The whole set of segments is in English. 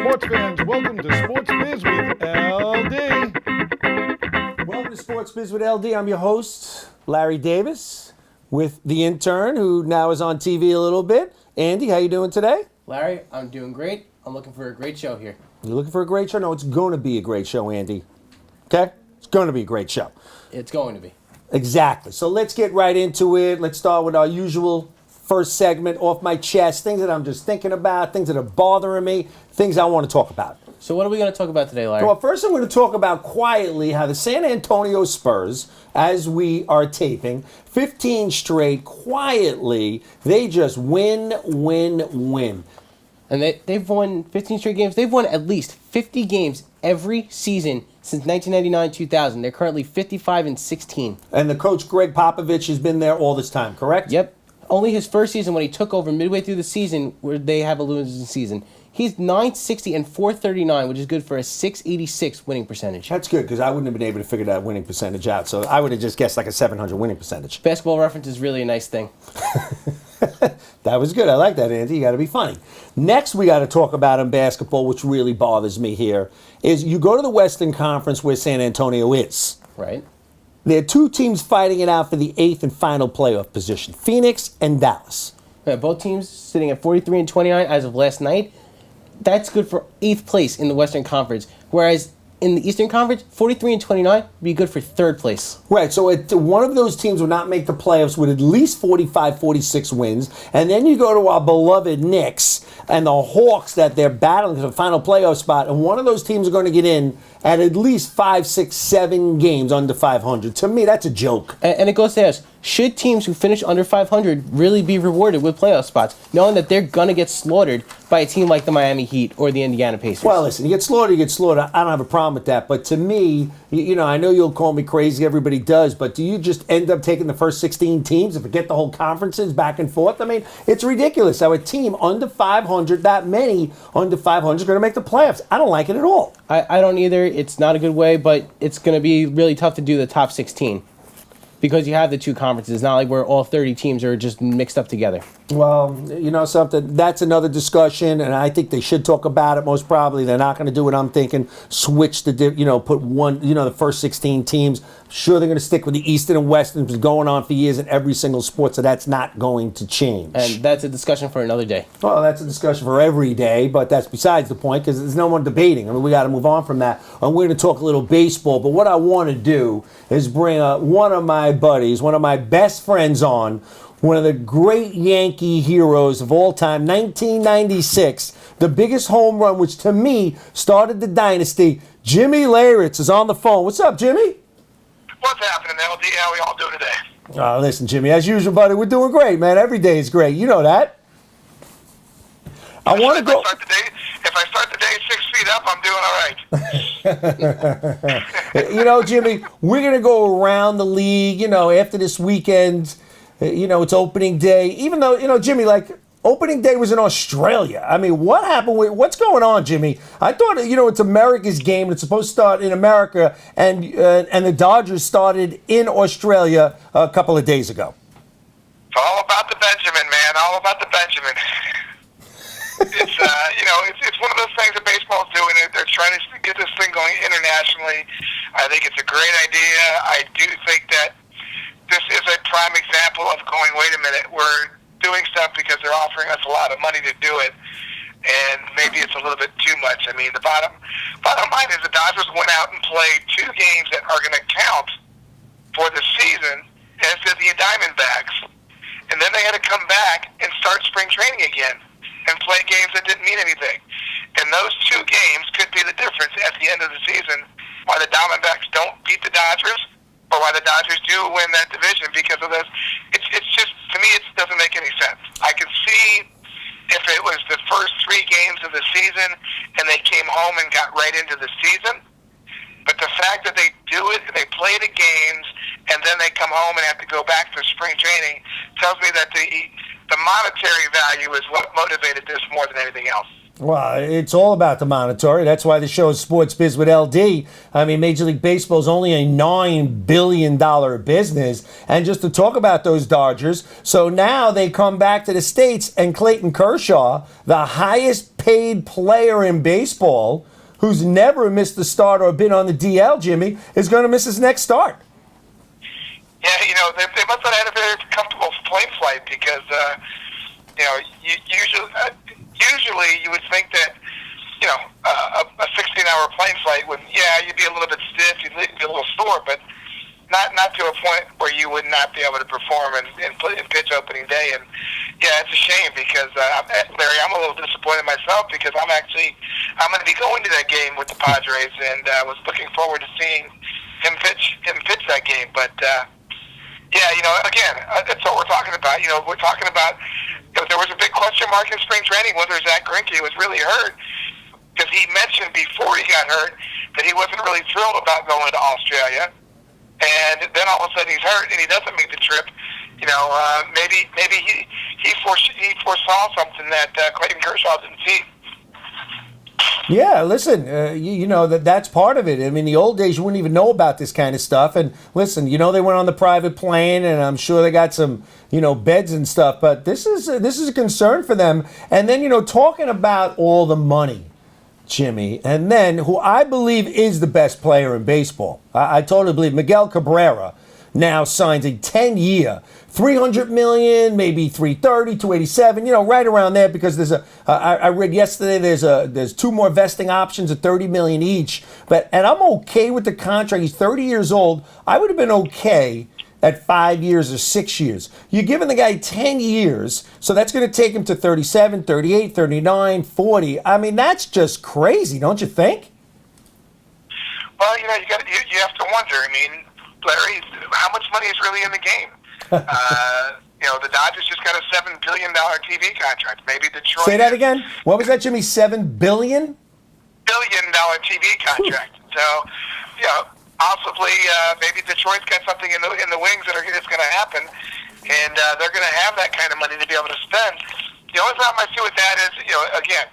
Sports fans, welcome to SportsBiz with LD. Welcome to SportsBiz with LD. I'm your host, Larry Davis, with the intern who now is on TV a little bit. Andy, how you doing today? Larry, I'm doing great. I'm looking for a great show here. You looking for a great show? No, it's going to be a great show, Andy. Okay? It's going to be a great show. It's going to be. Exactly. So let's get right into it. Let's start with our usual first segment, off my chest, things that I'm just thinking about, things that are bothering me, things I want to talk about. So what are we going to talk about today, Larry? Well, first I'm going to talk about quietly how the San Antonio Spurs, as we are taping, 15 straight, quietly, they just win. And they've won 15 straight games. They've won at least 50 games every season since 1999-2000. They're currently 55-16. And the coach, Greg Popovich, has been there all this time, correct? Yep. Only his first season when he took over midway through the season where they have a losing season. He's .960 and .439, which is good for a .686 winning percentage. That's good, because I wouldn't have been able to figure that winning percentage out. So I would have just guessed like a .700 winning percentage. Basketball reference is really a nice thing. That was good. I like that, Andy. You got to be funny. Next, we got to talk about in basketball, which really bothers me here, is you go to the Western Conference where San Antonio is. Right. There are two teams fighting it out for the 8th and final playoff position, Phoenix and Dallas. Yeah, both teams sitting at 43-29 as of last night. That's good for 8th place in the Western Conference, whereas in the Eastern Conference, 43-29 would be good for 3rd place. Right, so one of those teams will not make the playoffs with at least 45, 46 wins, and then you go to our beloved Knicks and the Hawks that they're battling for the final playoff spot, and one of those teams are going to get in at least 5, 6, 7 games under 500. To me, that's a joke. And it goes to ask, should teams who finish under 500 really be rewarded with playoff spots, knowing that they're going to get slaughtered by a team like the Miami Heat or the Indiana Pacers? Well, listen, you get slaughtered. I don't have a problem with that. But to me, I know you'll call me crazy. Everybody does. But do you just end up taking the first 16 teams and forget the whole conferences back and forth? I mean, it's ridiculous how a team under 500, that many under 500, is going to make the playoffs. I don't like it at all. I don't either. It's not a good way, but it's going to be really tough to do the top 16. Because you have the two conferences. It's not like where all 30 teams are just mixed up together. Well, you know something, that's another discussion, and I think they should talk about it. Most probably they're not going to do what I'm thinking, switch put one, the first 16 teams. Sure, they're going to stick with the Eastern and Western. It's been going on for years in every single sport, so that's not going to change. And that's a discussion for another day. Well, that's a discussion for every day, but that's besides the point, because there's no one debating. I mean, we got to move on from that. And we're going to talk a little baseball, but what I want to do is bring one of my buddies, one of my best friends on, one of the great Yankee heroes of all time, 1996, the biggest home run, which to me started the dynasty. Jimmy Leyritz is on the phone. What's up, Jimmy? What's happening, LD? How we all doing today? Listen, Jimmy, as usual, buddy, we're doing great, man. Every day is great. You know that. I want to go. If I start the day 6 feet up, I'm doing all right. Jimmy, we're going to go around the league, after this weekend. It's opening day. Even though, Jimmy, opening day was in Australia. I mean, what happened? What's going on, Jimmy? I thought, it's America's game. And it's supposed to start in America. And the Dodgers started in Australia a couple of days ago. It's all about the Benjamin, man. All about the Benjamin. It's one of those things that baseball's doing. They're trying to get this thing going internationally. I think it's a great idea. I do think that this is a prime example of going, wait a minute, we're doing stuff because they're offering us a lot of money to do it, and maybe it's a little bit too much. I mean, the bottom line is the Dodgers went out and played 2 games that are going to count for the season, as did the Diamondbacks, and then they had to come back and start spring training again and play games that didn't mean anything. And those 2 games could be the difference at the end of the season, why the Diamondbacks don't beat the Dodgers, or why the Dodgers do win that division because of this. It's just, to me, it's the of the season, and they came home and got right into the season. But the fact that they do it, they play the games, and then they come home and have to go back for spring training tells me that the monetary value is what motivated this more than anything else. Well, it's all about the monetary. That's why the show is Sports Biz with LD. I mean, Major League Baseball is only a $9 billion business. And just to talk about those Dodgers, so now they come back to the States, and Clayton Kershaw, the highest paid player in baseball, who's never missed a start or been on the DL, Jimmy, is going to miss his next start. Yeah, they must have had a very comfortable plane flight because, usually you would think that, a 16-hour plane flight would, you'd be a little bit stiff, you'd be a little sore, but not to a point where you would not be able to perform in pitch opening day. And it's a shame because Larry, I'm a little disappointed myself because I'm going to be going to that game with the Padres, and was looking forward to seeing him pitch that game. But again, that's what we're talking about. We're talking about there was a big question mark in spring training whether Zach Greinke was really hurt, because he mentioned before he got hurt that he wasn't really thrilled about going to Australia. And then all of a sudden he's hurt and he doesn't make the trip. Maybe he foresaw something that Clayton Kershaw didn't see. Yeah, listen, that's part of it. I mean, the old days, you wouldn't even know about this kind of stuff. And listen, they went on the private plane, and I'm sure they got some, beds and stuff. But this is a concern for them. And then, talking about all the money, Jimmy, and then who I believe is the best player in baseball. I totally believe Miguel Cabrera now signs a 10-year, $300 million, maybe $330, $287, right around there, because there's I read yesterday there's two more vesting options at $30 million each. And I'm okay with the contract. He's 30 years old. I would have been okay at 5 years or 6 years. You're giving the guy 10 years, so that's going to take him to 37, 38, 39, 40. I mean, that's just crazy, don't you think? Well, you have to wonder. I mean, Larry, how much money is really in the game? The Dodgers just got a $7 billion TV contract. Maybe Detroit. Say that again? What was that, Jimmy? $7 billion? $billion TV contract. So, possibly maybe Detroit's got something in the wings that's going to happen, and they're going to have that kind of money to be able to spend. The only problem I see with that is, again,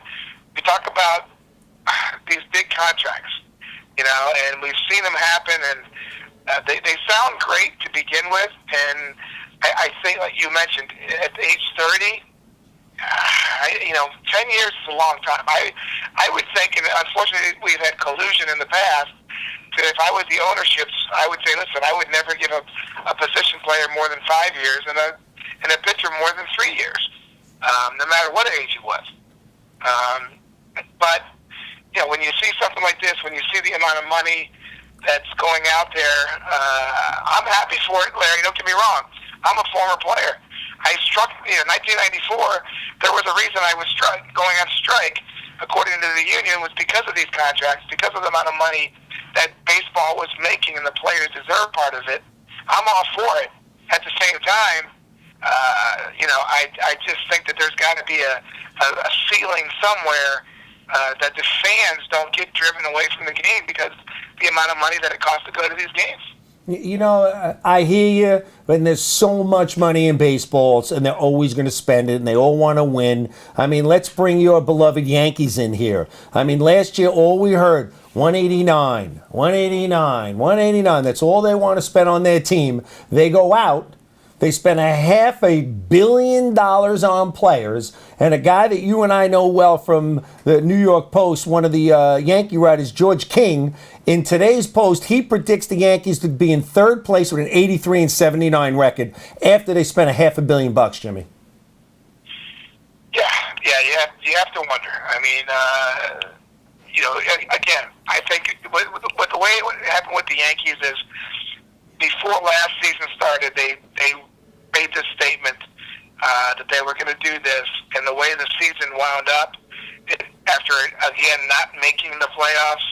we talk about these big contracts, and we've seen them happen, and they sound great to begin with, and I think, like you mentioned, at age 30, 10 years is a long time. I would think, and unfortunately we've had collusion in the past, that if I was the ownerships, I would say, listen, I would never give a position player more than 5 years and a pitcher more than 3 years, no matter what age he was. But when you see something like this, when you see the amount of money that's going out there, I'm happy for it, Larry. Don't get me wrong. I'm a former player. I struck in 1994. There was a reason I was going on strike, according to the union, was because of these contracts, because of the amount of money that baseball was making, and the players deserve part of it. I'm all for it. At the same time, I just think that there's got to be a ceiling somewhere that the fans don't get driven away from the game because the amount of money that it costs to go to these games. I hear you, but there's so much money in baseball, and they're always going to spend it, and they all want to win. I mean, let's bring your beloved Yankees in here. I mean, last year, all we heard, 189, 189, 189. That's all they want to spend on their team. They go out. They spent $500 million on players, and a guy that you and I know well from the New York Post, one of the Yankee writers, George King, in today's Post, he predicts the Yankees to be in third place with an 83-79 record after they spent $500 million, Jimmy. Yeah, you have to wonder. I mean, again, I think what the way it happened with the Yankees is before last season started, they made this statement that they were going to do this, and the way the season wound up, after again not making the playoffs,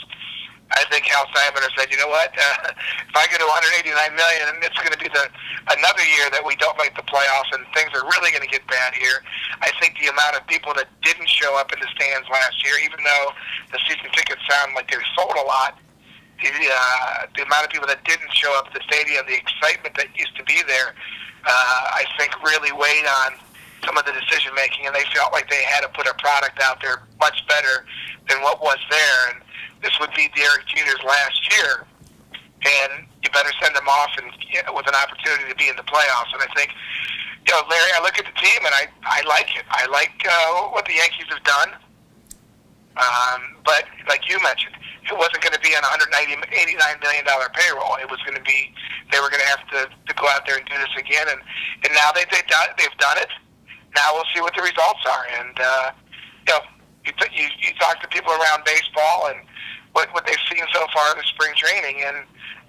I think Hal Simon said, you know what, if I get to $189 million, it's going to be the another year that we don't make the playoffs and things are really going to get bad here. I think the amount of people that didn't show up in the stands last year, even though the season tickets sound like they were sold a lot, the amount of people that didn't show up at the stadium, the excitement that used to be there, I think really weighed on some of the decision making, and they felt like they had to put a product out there much better than what was there. And this would be Derek Jeter's last year, and you better send him off and with an opportunity to be in the playoffs. And I think, Larry, I look at the team and I like it. I like what the Yankees have done. But like you mentioned, it wasn't going to be on a $189 million payroll. It was going to be, they were going to have to go out there and do this again. And now they've done it. Now we'll see what the results are. And, you talk to people around baseball and what they've seen so far in the spring training, and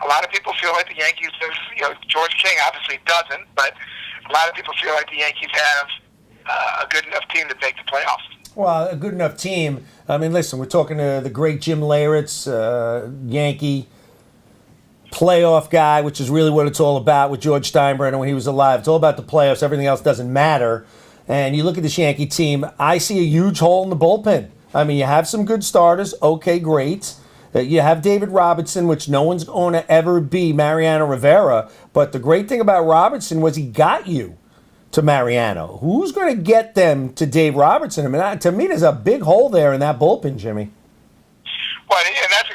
a lot of people feel like the Yankees have, George King obviously doesn't, but a lot of people feel like the Yankees have a good enough team to make the playoffs. Well, a good enough team. I mean, listen, we're talking to the great Jim Leyritz, Yankee playoff guy, which is really what it's all about with George Steinbrenner when he was alive. It's all about the playoffs. Everything else doesn't matter. And you look at this Yankee team, I see a huge hole in the bullpen. I mean, you have some good starters. Okay, great. You have David Robinson, which no one's going to ever be Mariano Rivera. But the great thing about Robinson was he got you to Mariano. Who's going to get them to Dave Robertson? I mean, to me, there's a big hole there in that bullpen, Jimmy. Well, and that's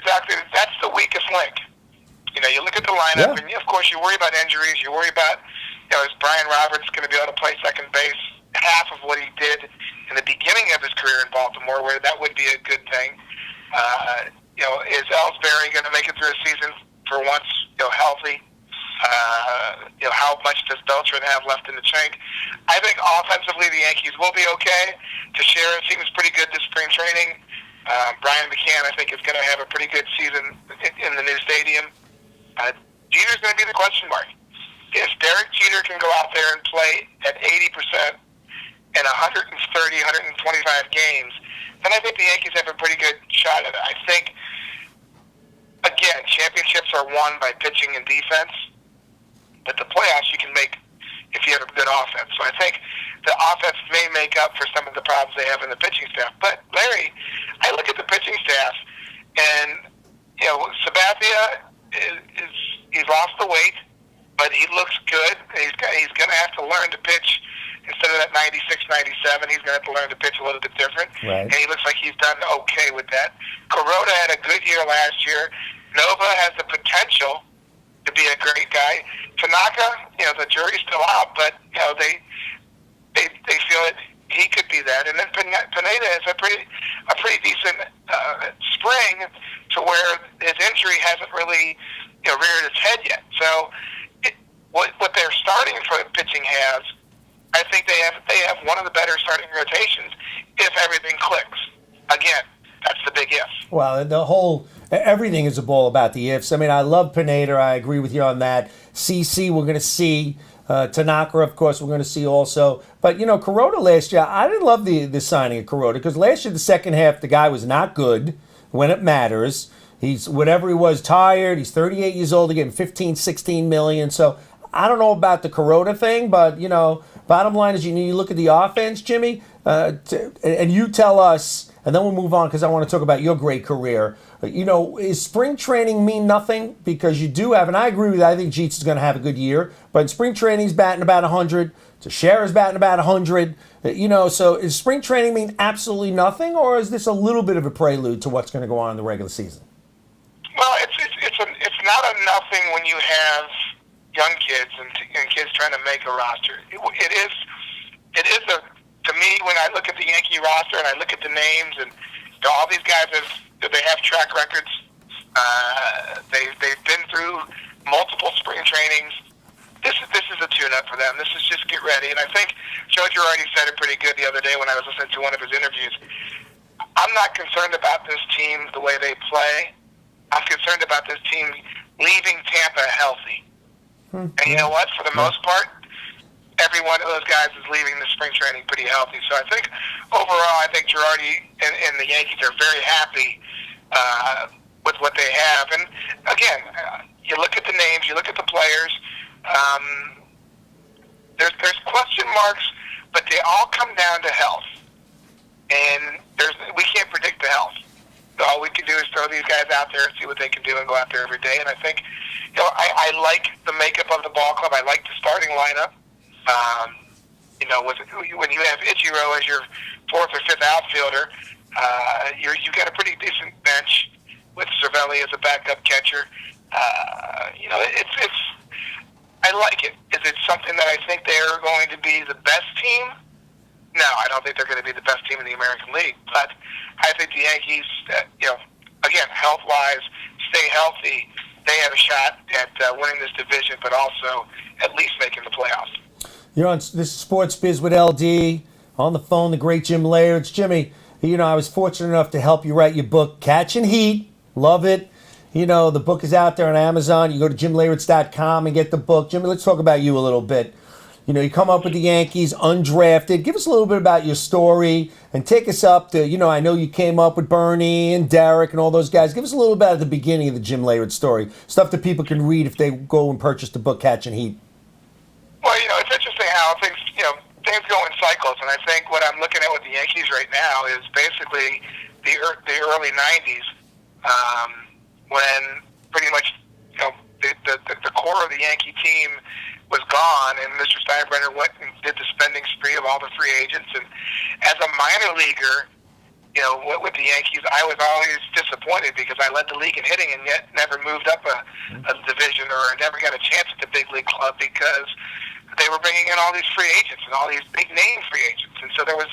the weakest link. You look at the lineup, and of course you worry about injuries. You worry about, is Brian Roberts going to be able to play second base half of what he did in the beginning of his career in Baltimore, where that would be a good thing. Is Ellsbury going to make it through a season for once, healthy? How much does Beltran have left in the tank? I think offensively the Yankees will be okay. Teixeira seems pretty good this spring training. Brian McCann, I think, is going to have a pretty good season in the new stadium. Jeter's going to be the question mark. If Derek Jeter can go out there and play at 80% in 130, 125 games, then I think the Yankees have a pretty good shot at it. I think, again, championships are won by pitching and defense, but the playoffs you can make if you have a good offense. So I think the offense may make up for some of the problems they have in the pitching staff. But, Larry, I look at the pitching staff, and, Sabathia he's lost the weight, but he looks good. He's going to have to learn to pitch. Instead of that 96, 97, he's going to have to learn to pitch a little bit different. Right. And he looks like he's done okay with that. Kuroda had a good year last year. Nova has the potential to be a great guy. Tanaka, the jury's still out, but, they feel that he could be that. And then Pineda has a pretty decent spring to where his injury hasn't really, reared its head yet. So what their starting for pitching has, I think they have one of the better starting rotations if everything clicks. Again, that's the big if. Well, everything is about the ifs. I mean, I love Pineda. I agree with you on that. CC, we're going to see. Tanaka, of course, we're going to see also. But, Kuroda last year, I didn't love the signing of Kuroda because last year, the second half, the guy was not good when it matters. He's, whatever he was, tired. He's 38 years old. They're getting 15, 16 million. So I don't know about the Kuroda thing, but, bottom line is, you look at the offense, Jimmy, and you tell us, and then we'll move on because I want to talk about your great career. Is spring training mean nothing? Because you do have, and I agree with you, I think Jeets is going to have a good year, but in spring training's batting about 100, Teixeira's batting about 100. So is spring training mean absolutely nothing, or is this a little bit of a prelude to what's going to go on in the regular season? Well, it's not a nothing when you have young kids and kids trying to make a roster. It is to me, when I look at the Yankee roster and I look at the names and all these guys they have track records. They've been through multiple spring trainings. This is a tune-up for them. This is just get ready. And I think Joe Girardi said it pretty good the other day when I was listening to one of his interviews. I'm not concerned about this team the way they play. I'm concerned about this team leaving Tampa healthy. And you know what? For the most part, every one of those guys is leaving the spring training pretty healthy. So I think overall, I think Girardi and the Yankees are very happy with what they have. And again, you look at the names, you look at the players. there's question marks, but they all come down to health. And we can't predict the health. So all we can do is throw these guys out there and see what they can do and go out there every day. And I think, I like the makeup of the ball club. I like the starting lineup. When you have Ichiro as your fourth or fifth outfielder, you got a pretty decent bench with Cervelli as a backup catcher. I like it. Is it something that I think they're going to be the best team? No, I don't think they're going to be the best team in the American League. But I think the Yankees, again, health-wise, stay healthy. They have a shot at winning this division, but also at least making the playoffs. You're on this is Sports Biz with LD. On the phone, the great Jim Laird. Jimmy, I was fortunate enough to help you write your book, Catching Heat. Love it. The book is out there on Amazon. You go to jimlairds.com and get the book. Jimmy, let's talk about you a little bit. You come up with the Yankees, undrafted. Give us a little bit about your story and take us up to, I know you came up with Bernie and Derek and all those guys. Give us a little bit at the beginning of the Jim Laird story, stuff that people can read if they go and purchase the book, Catching Heat. Well, it's interesting how things go in cycles, and I think what I'm looking at with the Yankees right now is basically the early 90s, when pretty much the core of the Yankee team was gone, and Mr. Steinbrenner went and did the spending spree of all the free agents. And as a minor leaguer, with the Yankees, I was always disappointed because I led the league in hitting and yet never moved up a division or never got a chance at the big league club because they were bringing in all these free agents and all these big name free agents. And so there was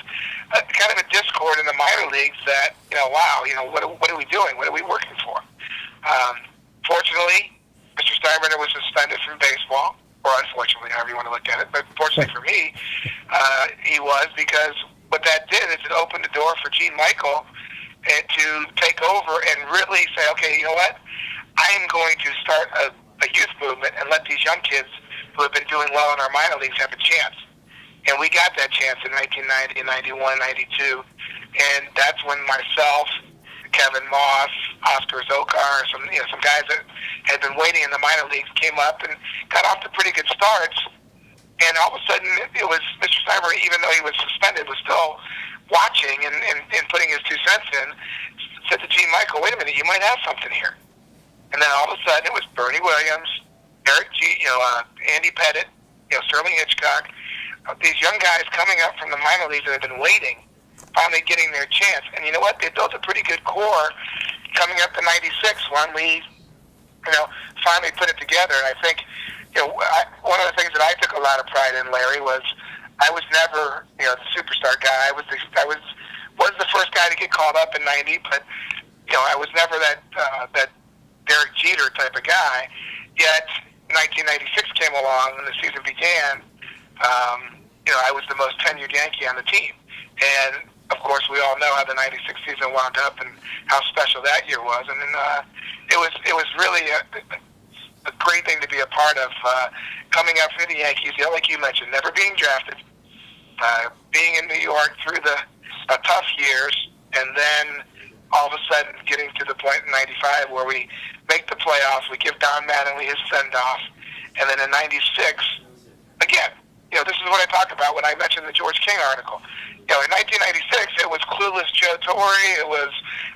kind of a discord in the minor leagues that, what are we doing? What are we working for? Fortunately, Mr. Steinbrenner was suspended from baseball, or unfortunately, however you want to look at it. But fortunately for me, he was, because what that did is it opened the door for Gene Michael to take over and really say, okay, you know what? I am going to start a youth movement and let these young kids who have been doing well in our minor leagues have a chance. And we got that chance in 1990, 91, 92. And that's when myself, Kevin Moss, Oscar Zokar, some guys that had been waiting in the minor leagues came up and got off to pretty good starts. And all of a sudden, it was Mr. Steinbrenner, even though he was suspended, was still watching and putting his 2 cents in, said to Gene Michael, wait a minute, you might have something here. And then all of a sudden, it was Bernie Williams, Eric Andy Pettit, Sterling Hitchcock, these young guys coming up from the minor leagues that have been waiting, finally getting their chance. And you know what? They built a pretty good core coming up to 96 when we, finally put it together. And I think, one of the things that I took a lot of pride in, Larry, was I was never, the superstar guy. I was the first guy to get called up in 90, but, I was never that Derek Jeter type of guy. Yet 1996 came along and the season began. I was the most tenured Yankee on the team. And, of course, we all know how the 96 season wound up and how special that year was. And then it was really a great thing to be a part of, coming up through the Yankees, like you mentioned, never being drafted, being in New York through the tough years, and then all of a sudden getting to the point in 95 where we make the playoffs, we give Don Mattingly his send-off, and then in 96, again, this is what I talk about when I mentioned the George King article. In 1996, it was clueless Joe Torre. It was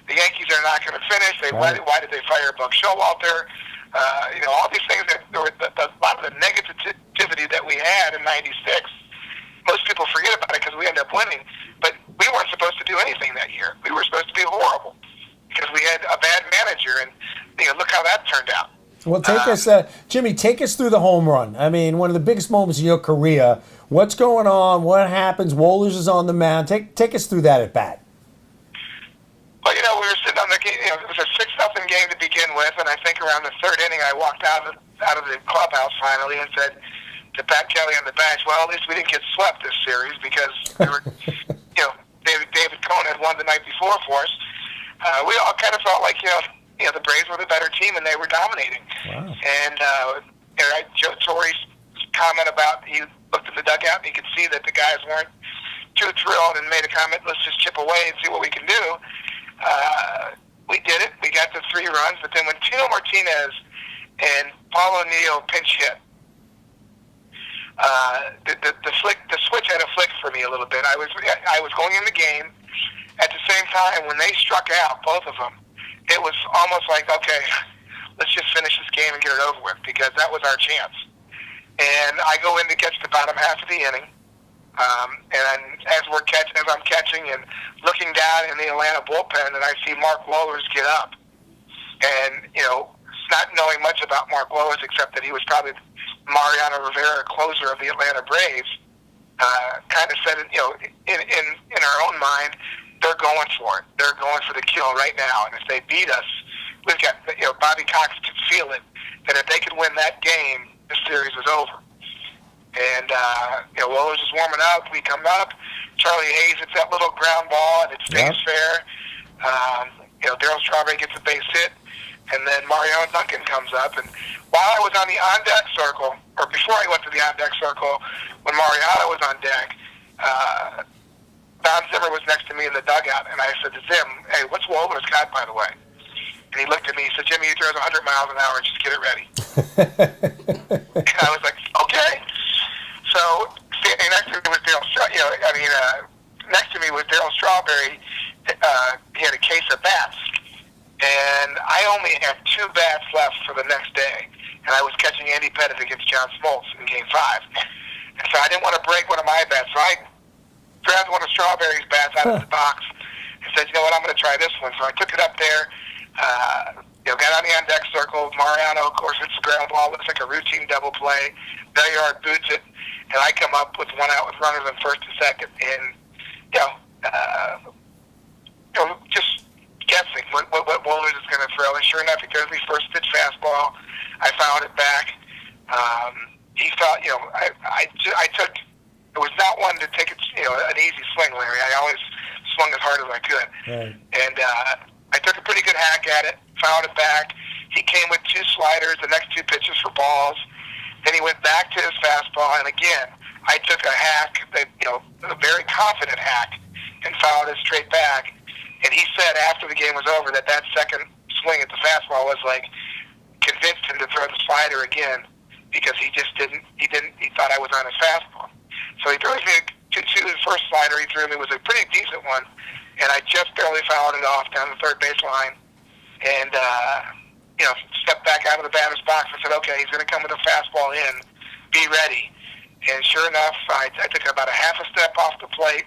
the Yankees are not going to finish. Why did they fire Buck Showalter? All these things that there were a lot of the negativity that we had in '96. Most people forget about it because we ended up winning, but we weren't supposed to do anything that year. We were supposed to be horrible because we had a bad manager, and look how that turned out. Well, Jimmy, take us through the home run. I mean, one of the biggest moments in your career. What's going on? What happens? Wohlers is on the mound. Take us through that at bat. Well, we were sitting on the game. It was a 6-0 game to begin with, and I think around the third inning, I walked out of the clubhouse finally and said to Pat Kelly on the bench, "Well, at least we didn't get swept this series because we were, David Cohn had won the night before for us. We all kind of felt like the Braves were the better team and they were dominating." Wow. And Joe Torre's comment about he looked at the dugout and he could see that the guys weren't too thrilled and made a comment, "Let's just chip away and see what we can do." We did it. We got the 3 runs, but then when Tino Martinez and Paul O'Neill pinch hit, the switch had a flick for me a little bit. I was going in the game. At the same time, when they struck out, both of them, it was almost like, okay, let's just finish this game and get it over with, because that was our chance. And I go in to catch the bottom half of the inning, and as I'm catching and looking down in the Atlanta bullpen, and I see Mark Wohlers get up, and not knowing much about Mark Wohlers except that he was probably Mariano Rivera, closer of the Atlanta Braves, kind of said, in our own mind, they're going for it. They're going for the kill right now. And if they beat us, we've got, Bobby Cox could feel it, that if they could win that game, the series was over. And, Wohlers is warming up. We come up. Charlie Hayes hits that little ground ball, and it stays fair. Darryl Strawberry gets a base hit. And then Mariano Duncan comes up. And while I was on the on-deck circle, or before I went to the on-deck circle, when Mariano was on deck, Don Zimmer was next to me in the dugout, and I said to Zim, "Hey, what's Wohlers got, by the way?" And he looked at me, he said, "Jimmy, he throws 100 miles an hour, just get it ready." And I was like, okay. So standing next to me was next to me was Darryl Strawberry. He had a case of bats, and I only had 2 bats left for the next day, and I was catching Andy Pettitte against John Smoltz in Game 5. And so I didn't want to break one of my bats, so I grabbed one of Strawberry's bats out of the box and said, "You know what, I'm going to try this one." So I took it up there, got on the on-deck circle. Mariano, of course, hits the ground ball. Looks like a routine double play. Belliard boots it, and I come up with one out with runners on first and second, and, just guessing what Wohlers is going to throw. And sure enough, he throws me first pitch fastball. I fouled it back. He thought, I took. It was not one to take an easy swing, Larry. I always swung as hard as I could. Right. And I took a pretty good hack at it, fouled it back. He came with 2 sliders, the next 2 pitches for balls. Then he went back to his fastball, and again, I took a hack, a very confident hack, and fouled it straight back. And he said after the game was over that second swing at the fastball was like convinced him to throw the slider again, because he thought I was on his fastball. So he throws me to the first slider he threw me was a pretty decent one, and I just barely fouled it off down the third baseline, and stepped back out of the batter's box and said, "Okay, he's going to come with a fastball in. Be ready." And sure enough, I took about a half a step off the plate,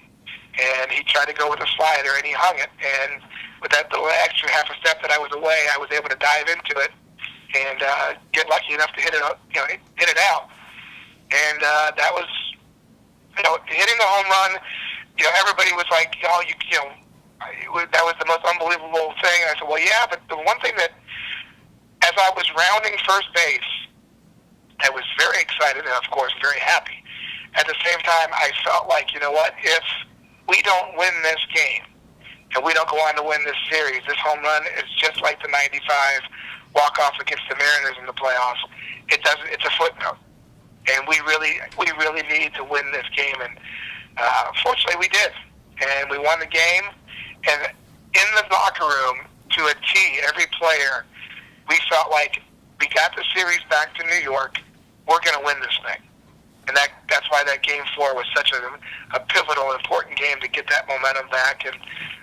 and he tried to go with a slider, and he hung it. And with that little extra half a step that I was away, I was able to dive into it and get lucky enough to hit it out. And that was, hitting the home run. Everybody was like, that was the most unbelievable thing. And I said, well, yeah, but the one thing that, as I was rounding first base, I was very excited and, of course, very happy. At the same time, I felt like, if we don't win this game and we don't go on to win this series, this home run is just like the '95 walk-off against the Mariners in the playoffs. It's a footnote. And we really need to win this game. And fortunately, we did. And we won the game. And in the locker room, to a T, every player, we felt like we got the series back to New York. We're going to win this thing. And that's why that Game 4 was such a pivotal, important game to get that momentum back. And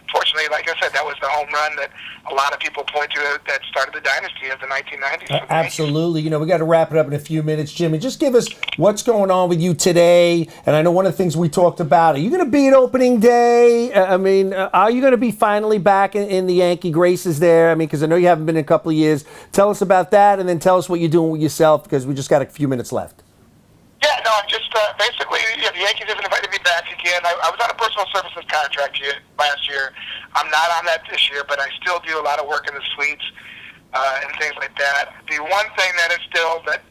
fortunately, like I said, that was the home run that a lot of people point to that started the dynasty of the 1990s. Absolutely. We got to wrap it up in a few minutes, Jimmy. Just give us what's going on with you today. And I know one of the things we talked about, are you going to be at opening day? Are you going to be finally back in the Yankee graces there? because I know you haven't been in a couple of years. Tell us about that, and then tell us what you're doing with yourself, because we just got a few minutes left. Yeah, no, I'm just basically, the Yankees have invited me back again. I was on a personal services contract last year. I'm not on that this year, but I still do a lot of work in the suites and things like that. The one thing that is still that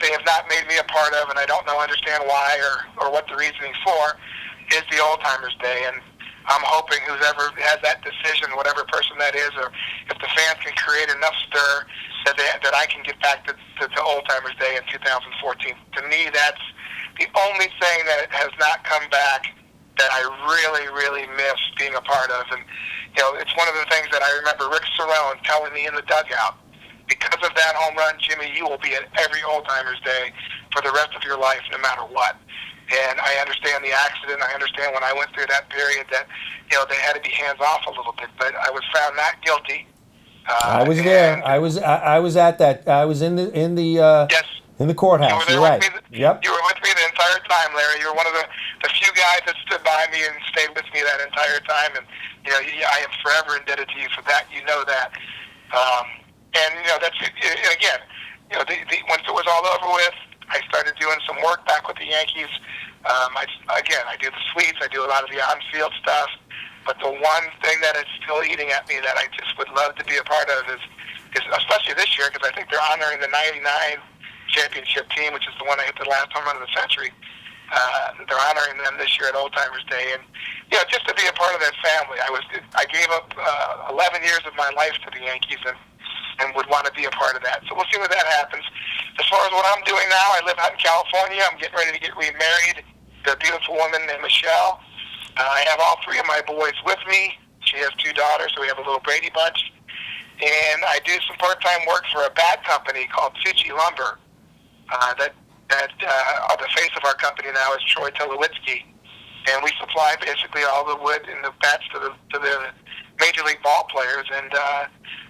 they have not made me a part of, and I don't understand why or what the reasoning for, is the Old Timers Day. And I'm hoping whoever has that decision, whatever person that is, or if the fans can create enough stir that I can get back to Old Timers Day in 2014. To me, that's the only thing that has not come back that I really, really miss being a part of. And, it's one of the things that I remember Rick Cerrone telling me in the dugout. Because of that home run, Jimmy, you will be at every Old Timers Day for the rest of your life, no matter what. And I understand the accident. I understand when I went through that period that, they had to be hands off a little bit. But I was found not guilty. I was there. I was at that. I was in the Yes. in the courthouse. You were there You're with right. me. Yep. You were with me the entire time, Larry. You were one of the few guys that stood by me and stayed with me that entire time. And I am forever indebted to you for that. You know that. And that's again. Once it was all over with, I started doing some work back with the Yankees. I do the suites. I do a lot of the on-field stuff. But the one thing that is still eating at me that I just would love to be a part of is especially this year, because I think they're honoring the '99 championship team, which is the one I hit the last home run of the century. They're honoring them this year at Old Timers Day, and just to be a part of that family. I gave up 11 years of my life to the Yankees, and would want to be a part of that. So we'll see when that happens. As far as what I'm doing now, I live out in California. I'm getting ready to get remarried to a beautiful woman named Michelle. I have all three of my boys with me. She has 2 daughters, so we have a little Brady bunch. And I do some part-time work for a bat company called Tucci Lumber. The face of our company now is Troy Tulowitzki. And we supply basically all the wood and the bats to the Major League ball players. And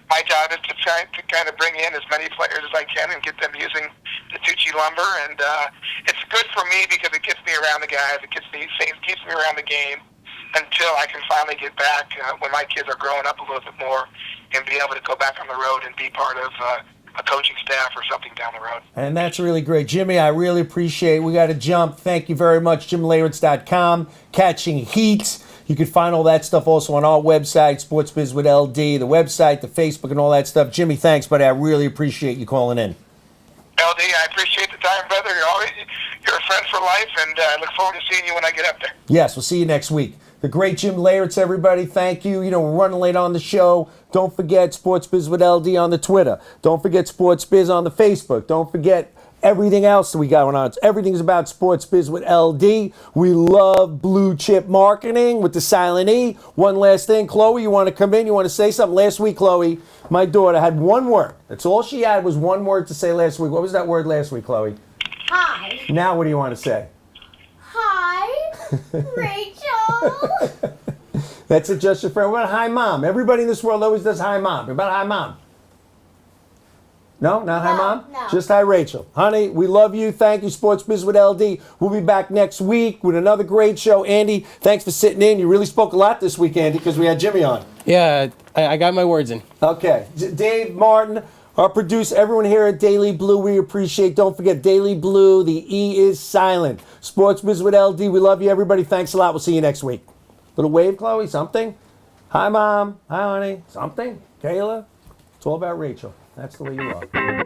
my job is to try to kind of bring in as many players as I can and get them using the Tucci lumber. And it's good for me because it gets me around the guys. It keeps me around the game until I can finally get back when my kids are growing up a little bit more and be able to go back on the road and be part of a coaching staff or something down the road. And that's really great. Jimmy, I really appreciate it. We got to jump. Thank you very much. JimLayritz.com, Catching Heat. You can find all that stuff also on our website, SportsBiz with LD, the website, the Facebook, and all that stuff. Jimmy, thanks, buddy. I really appreciate you calling in. LD, I appreciate the time, brother. You're a friend for life, and I look forward to seeing you when I get up there. Yes, we'll see you next week. The great Jim Layritz, everybody. Thank you. We're running late on the show. Don't forget SportsBiz with LD on the Twitter. Don't forget SportsBiz on the Facebook. Don't forget everything else that we got going on. Everything's about SportsBiz with LD. We love blue chip marketing with the silent E. One last thing, Chloe, you want to come in? You want to say something? Last week, Chloe, my daughter had one word. That's all she had was one word to say last week. What was that word last week, Chloe? Hi. Now what do you want to say? Hi, Rachel. That's it, just your friend. What about hi, Mom? Everybody in this world always does hi, Mom. What about hi, Mom? No, not hi, Mom? No. Just hi, Rachel. Honey, we love you. Thank you, SportsBiz with LD. We'll be back next week with another great show. Andy, thanks for sitting in. You really spoke a lot this week, Andy, because we had Jimmy on. Yeah, I got my words in. Okay. Dave Martin, our producer, everyone here at Daily Blue, we appreciate. Don't forget, Daily Blue, the E is silent. SportsBiz with LD, we love you, everybody. Thanks a lot. We'll see you next week. Little wave, Chloe, something? Hi, Mom. Hi, honey. Something? Kayla? It's all about Rachel. That's the way you are.